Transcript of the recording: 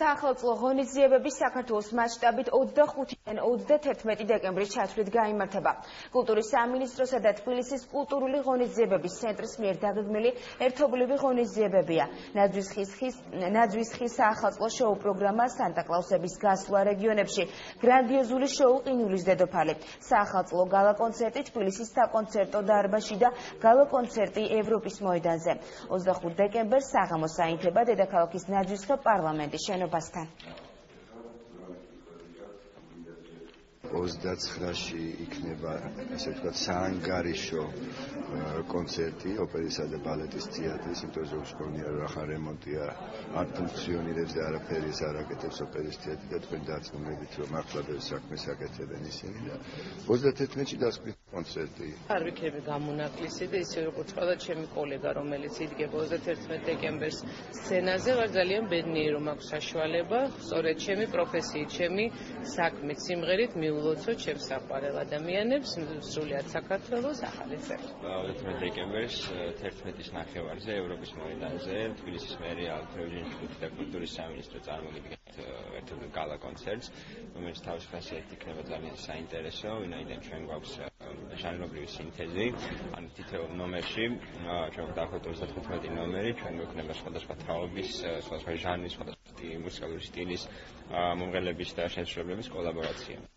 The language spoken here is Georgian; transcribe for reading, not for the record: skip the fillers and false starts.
სახელმწიფო ღონისძიებები საქართველოს მასშტაბით 25-დან 31 დეკემბრის ჩათვლით გაიმართება. კულტურის სამინისტროსა და თბილისის კულტურული ღონისძიებების ცენტრის მიერ დაგეგმილი ერთობლივი ღონისძიებებია. ნაძვის ხის სახელმწიფო შოუ პროგრამა, სანტა-კლაუსების გასვლა რეგიონებში, გრანდიოზული შოუ ყინულის დედოფალი, სახელმწიფო გალა კონცერტი თბილისის საკონცერტო დარბაზში და გალა კონცერტი ევროპის მოედანზე. 25 დეკემბერს საღამოს აინთება დედაქალაქის ნაძვისხე პარლამენტის შენობასთან. 29-ში იქნება, ასე ვთქვათ, საანგარიშო კონცერტი ოპერისა და ბალეტის თეატრის, იმიტომ რომ გქონია რომ ახლა რემონტია, არ ფუნქციონირებს და არაფერი არ აკეთებს ოპერის თეატრი და თქვენ დარწმუნებით რომ ახლადე საქმეს აკეთებენ ისინი და 31-ში დასკვნის კონცერტი. არ ვიქნები გამონაკლისი და ისე როგორც ყველა ჩემი კოლეგა, რომელიც იდგება 31 დეკემბერს სცენაზე, ვარ ძალიან ბედნიერი რომ აქვს საშუალება, სწორედ ჩემი პროფესიით, ჩემი საქმით, სიმღერით მიულოცო ჩემს საყვარელ ადამიანებს, სრულიად საქართველოს ახალი წელი. 31 დეკემბერს 11-ის ნახევარზე ევროპის მოედანზე თბილისის მერია ალფრეუჯინ ინსტიტუტი და კულტურის სამინისტრო წარმოგიდგენთ ერთობლივ გალა კონცერტს, რომელიც თავის ხასიათით იქნება ძალიან საინტერესო, ვინაიდან ჩვენ გვაქვს ჟანრობრივი სინთეზი, ან თითოეულ ნომერში, ჩვენ დაახლოებით 35 ნომერი, ჩვენ გვექნება სხვადასხვა თაობის, სხვადასხვა ჟანრის, სხვადასხვა მუსიკალური სტილის მომღერლების და შემსრულებლების კოლაბორაცია.